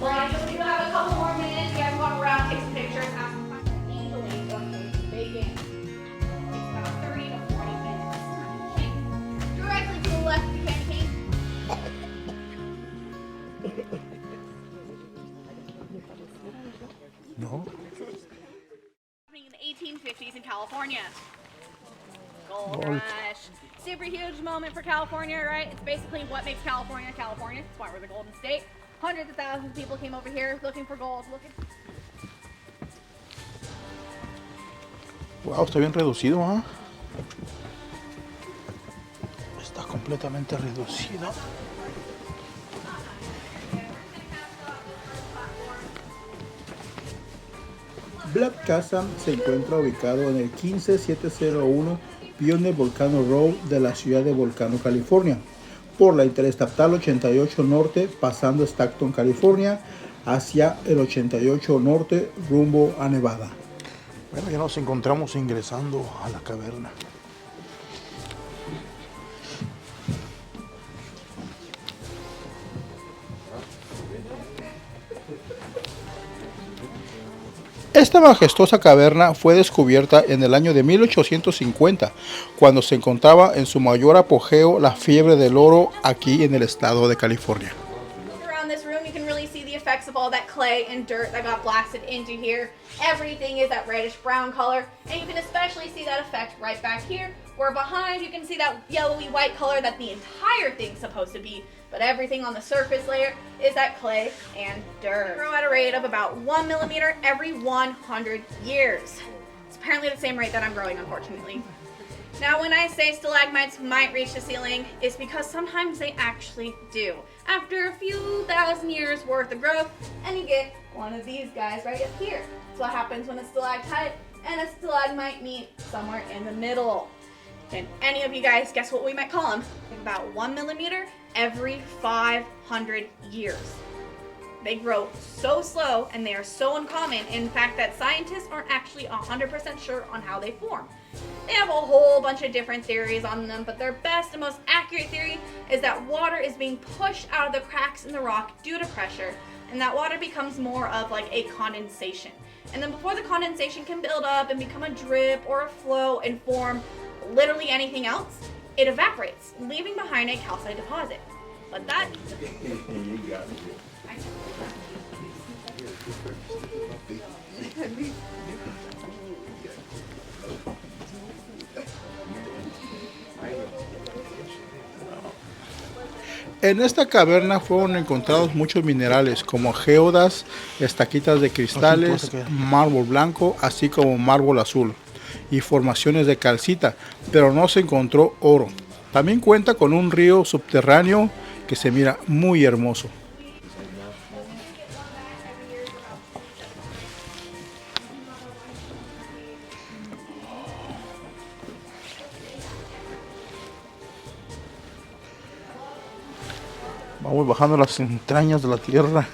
Well, you have a couple more minutes. You guys walk around, take some pictures, have some fun. Easily, okay, bacon. Takes about 30 to 40 minutes. Directly to the left of the candy cane. No. Happening in the 1850s in California. Gold rush. Super huge moment for California, right? It's basically what makes California California. That's why we're the Golden State. Hundreds of thousands of people came over here looking for gold. Wow, está bien reducido, ¿ah? Está completamente reducido. Black Chasm se encuentra ubicado en el 15701 Pioneer Volcano Road de la ciudad de Volcano, California, por la Interestatal 88 Norte, pasando Stockton, California, hacia el 88 Norte, rumbo a Nevada. Bueno, ya nos encontramos ingresando a la caverna. Esta majestuosa caverna fue descubierta en el año de 1850, cuando se encontraba en su mayor apogeo la fiebre del oro aquí en el estado de California. Around this room, you can really see the effects of all that clay and dirt that got blasted into here. Everything is that reddish brown color, and you can especially see that effect right back here, where behind you can see that yellowy white color that the entire thing's supposed to be. But everything on the surface layer is that clay and dirt. They grow at a rate of about 1 millimeter every 100 years. It's apparently the same rate that I'm growing, unfortunately. Now, when I say stalagmites might reach the ceiling, it's because sometimes they actually do. After a few thousand years worth of growth, and you get one of these guys right up here. That's what happens when a stalactite and a stalagmite meet somewhere in the middle. Can any of you guys guess what we might call them? About 1 millimeter every 500 years. They grow so slow and they are so uncommon, in fact, that scientists aren't actually 100% sure on how they form. They have a whole bunch of different theories on them, but their best and most accurate theory is that water is being pushed out of the cracks in the rock due to pressure, and that water becomes more of like a condensation. And then before the condensation can build up and become a drip or a flow and form literally anything else, it evaporates, leaving behind a calcite deposit. But that... You got it. En esta caverna fueron encontrados muchos minerales como geodas, estaquitas de cristales, mármol blanco, así como mármol azul y formaciones de calcita, pero no se encontró oro. También cuenta con un río subterráneo que se mira muy hermoso. Vamos bajando las entrañas de la tierra.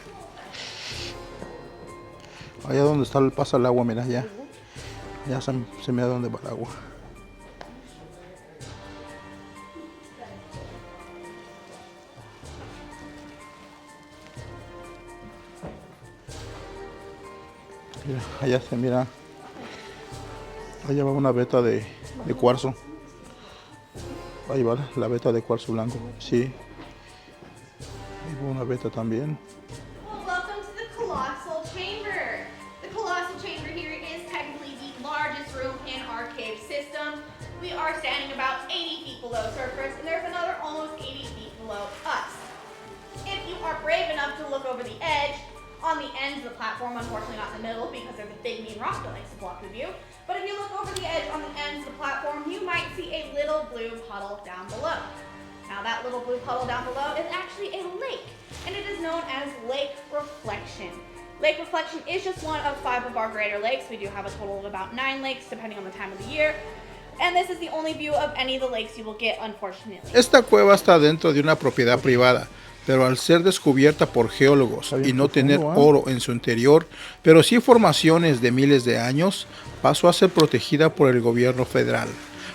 Allá donde está el paso del agua, mira, allá. Ya se mira dónde va el agua. Mira, allá se mira. Allá va una veta de cuarzo. Ahí va la veta de cuarzo blanco. Sí. Ahí va una veta también. Well, welcome to the colossal chamber. The colossal chamber here is technically the largest room in our cave system. We are standing about 80 feet below surface, and there's another almost 80 feet below us. If you are brave enough to look over the edge, on the ends of the platform, unfortunately not in the middle because there's a big mean rock that likes to block the view, but if you look over the edge on the ends of the platform, you might see a little blue puddle down below. Now that little blue puddle down below is actually a lake, and it is known as lake reflection. Lake reflection is just one of 5 of our greater lakes. We do have a total of about 9 lakes depending on the time of the year. And this is the only view of any of the lakes you will get, unfortunately. Esta cueva está dentro de una propiedad privada, pero al ser descubierta por geólogos y no tener profundo, ¿eh? oro en su interior, pero sí formaciones de miles de años, pasó a ser protegida por el gobierno federal.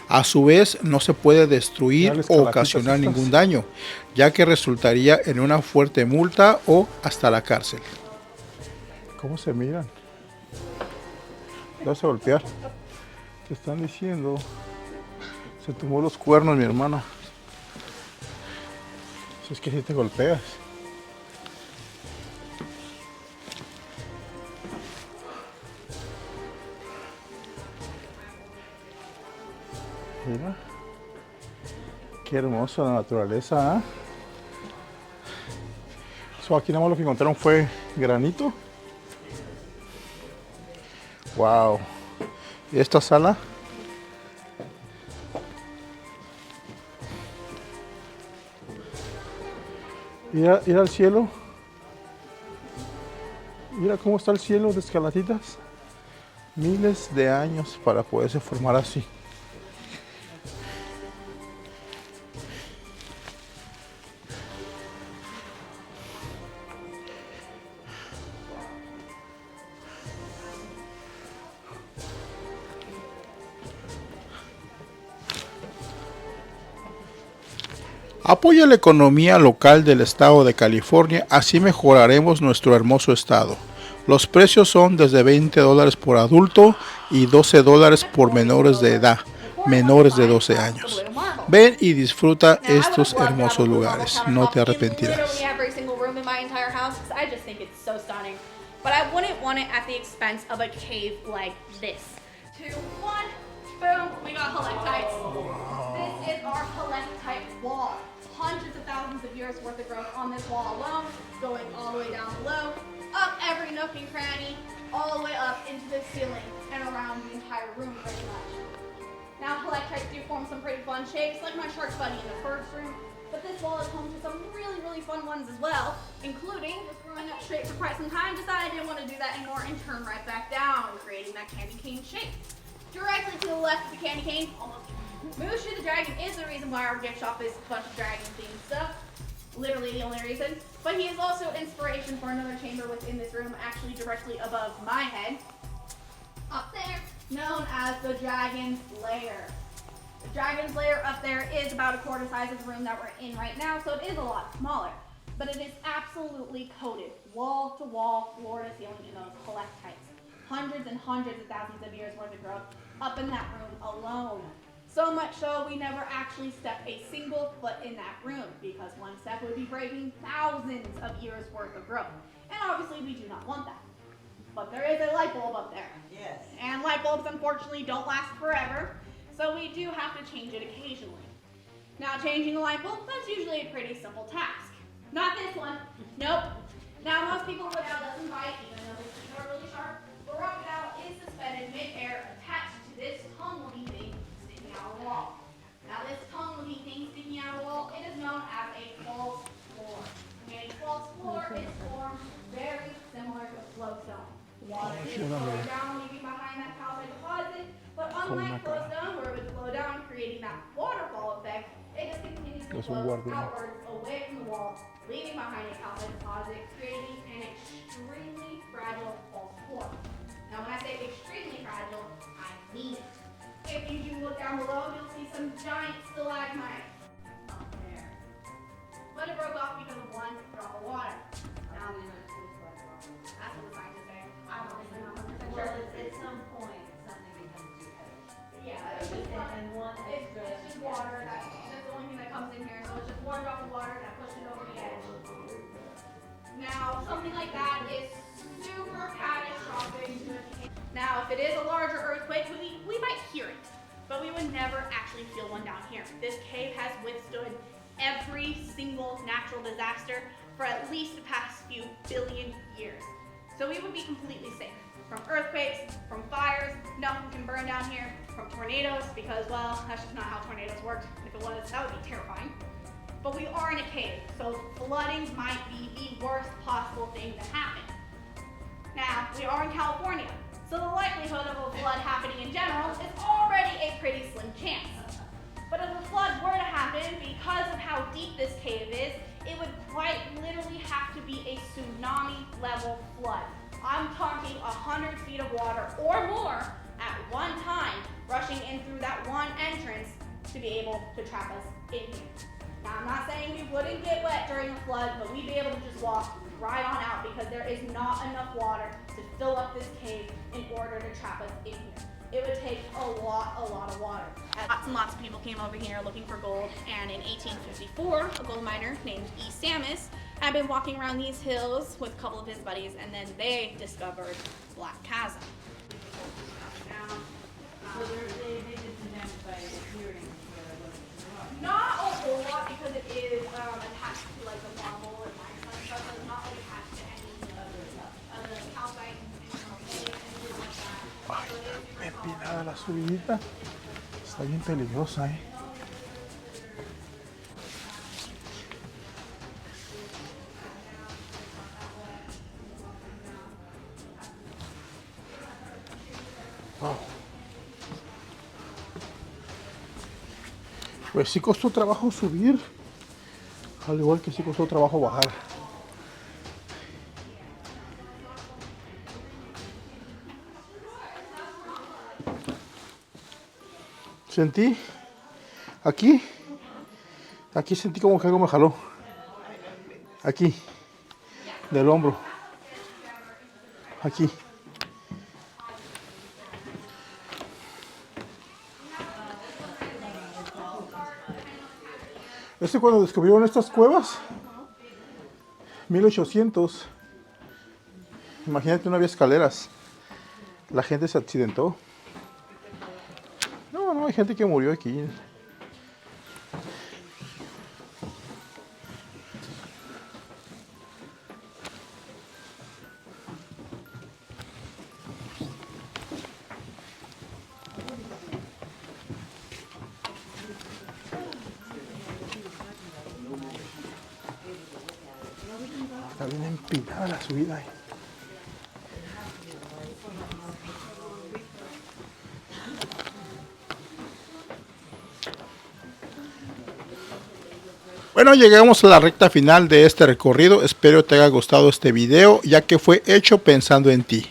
A su vez, no se puede destruir Dale, o ocasionar escalaquitas ningún daño, ya que resultaría en una fuerte multa o hasta la cárcel. ¿Cómo se miran? Te vas a golpear. Te están diciendo. Se tumbó los cuernos, mi hermana. Si es que si te golpeas. Mira. Qué hermoso la naturaleza, ¿eh? Aquí nada más lo que encontraron fue granito. Wow. ¿Y esta sala? Mira, mira el cielo. Mira cómo está el cielo de escalatitas. Miles de años para poderse formar así. Apoya la economía local del estado de California, así mejoraremos nuestro hermoso estado. Los precios son desde $20 por adulto y $12 por menores de edad, menores de 12 años. Ven y disfruta estos hermosos lugares, no te arrepentirás. But I wouldn't want it at the expense of a cave like this. 2, 1, boom, we got helictites. This is our helictite wall. Hundreds of thousands of years worth of growth on this wall alone, going all the way down below, up every nook and cranny, all the way up into the ceiling and around the entire room pretty much. Now helictites do form some pretty fun shapes, like my shark buddy in the first room, but this wall is home to some really, really fun ones as well, including just growing up straight for quite some time, decided I didn't want to do that anymore and turn right back down, creating that candy cane shape. Directly to the left of the candy cane, almost Mushu the dragon is the reason why our gift shop is a bunch of dragon-themed stuff. Literally the only reason. But he is also inspiration for another chamber within this room, actually directly above my head. Up there, known as the Dragon's Lair. The Dragon's Lair up there is about a quarter size of the room that we're in right now, so it is a lot smaller. But it is absolutely coated, wall to wall, floor to ceiling in those helictites. Hundreds and hundreds of thousands of years worth of growth up in that room alone. So much so, we never actually stepped a single foot in that room because one step would be breaking thousands of years worth of growth. And obviously we do not want that. But there is a light bulb up there. Yes. And light bulbs unfortunately don't last forever, so we do have to change it occasionally. Now changing a light bulb, that's usually a pretty simple task. Not this one. Nope. Now most people would have doesn't bite, even though the teeth are really sharp. But rock now is suspended mid-air attached to this tongue-looking thing sticking out of the wall. Now this tongue-looking thing sticking out of the wall, it is known as a false floor. And a false floor is formed very similar to a flowstone. Water is flowing down, leaving behind that calcite deposit. But unlike flowstone, where it would flow down, creating that waterfall effect, it just continues to flow outwards, away from the wall, leaving behind a calcite deposit, creating an extremely fragile false floor. Now when I say extremely fragile, I mean it. If you do look down below, you'll see some giant stalagmites up there. But it broke off because of one drop of water. Now, that's what the scientists say. I'm honestly not 100% sure. At some point, something becomes too heavy. Yeah, it's just water. That's the only thing that comes in here. So it's just one drop of water that pushed it over the edge. Now, something like that is super catastrophic to a cave. Now, if it is a larger earthquake, we might hear it, but we would never actually feel one down here. This cave has withstood every single natural disaster for at least the past few billion years. So we would be completely safe. From earthquakes, from fires, nothing can burn down here, from tornadoes, because, well, that's just not how tornadoes work. If it was, that would be terrifying. But we are in a cave, so flooding might be the worst possible thing to happen. Now, we are in California, so the likelihood of a flood happening in general is already a pretty slim chance. But if a flood were to happen, because of how deep this cave is, it would quite literally have to be a tsunami level flood. I'm talking 100 feet of water or more at one time rushing in through that one entrance to be able to trap us in here. Now, I'm not saying we wouldn't get wet during a flood, but we'd be able to just walk right on out because there is not enough water to fill up this cave in order to trap us in here. It would take a lot of water. Lots and lots of people came over here looking for gold, and in 1854, a gold miner named E. Samus had been walking around these hills with a couple of his buddies, and then they discovered Black Chasm. So they just identify the clearing where it was. Not a whole lot because it is attached to like the marble and limestone stuff, so it's not like attached to any of the calcite and anything like that. Ay, está empinada la subidita. Está bien peligrosa, ¿eh? Wow. Pues sí costó trabajo subir, al igual que sí costó trabajo bajar. Sentí aquí sentí como que algo me jaló. Aquí, del hombro. Aquí. Cuando descubrieron estas cuevas, 1800, imagínate, no había escaleras. La gente se accidentó. No, hay gente que murió aquí. Está bien empinada la subida. Bueno, llegamos a la recta final de este recorrido. Espero te haya gustado este video, ya que fue hecho pensando en ti.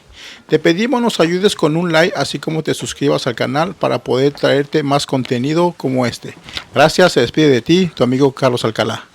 Te pedimos nos ayudes con un like, así como te suscribas al canal para poder traerte más contenido como este. Gracias, se despide de ti, tu amigo Carlos Alcalá.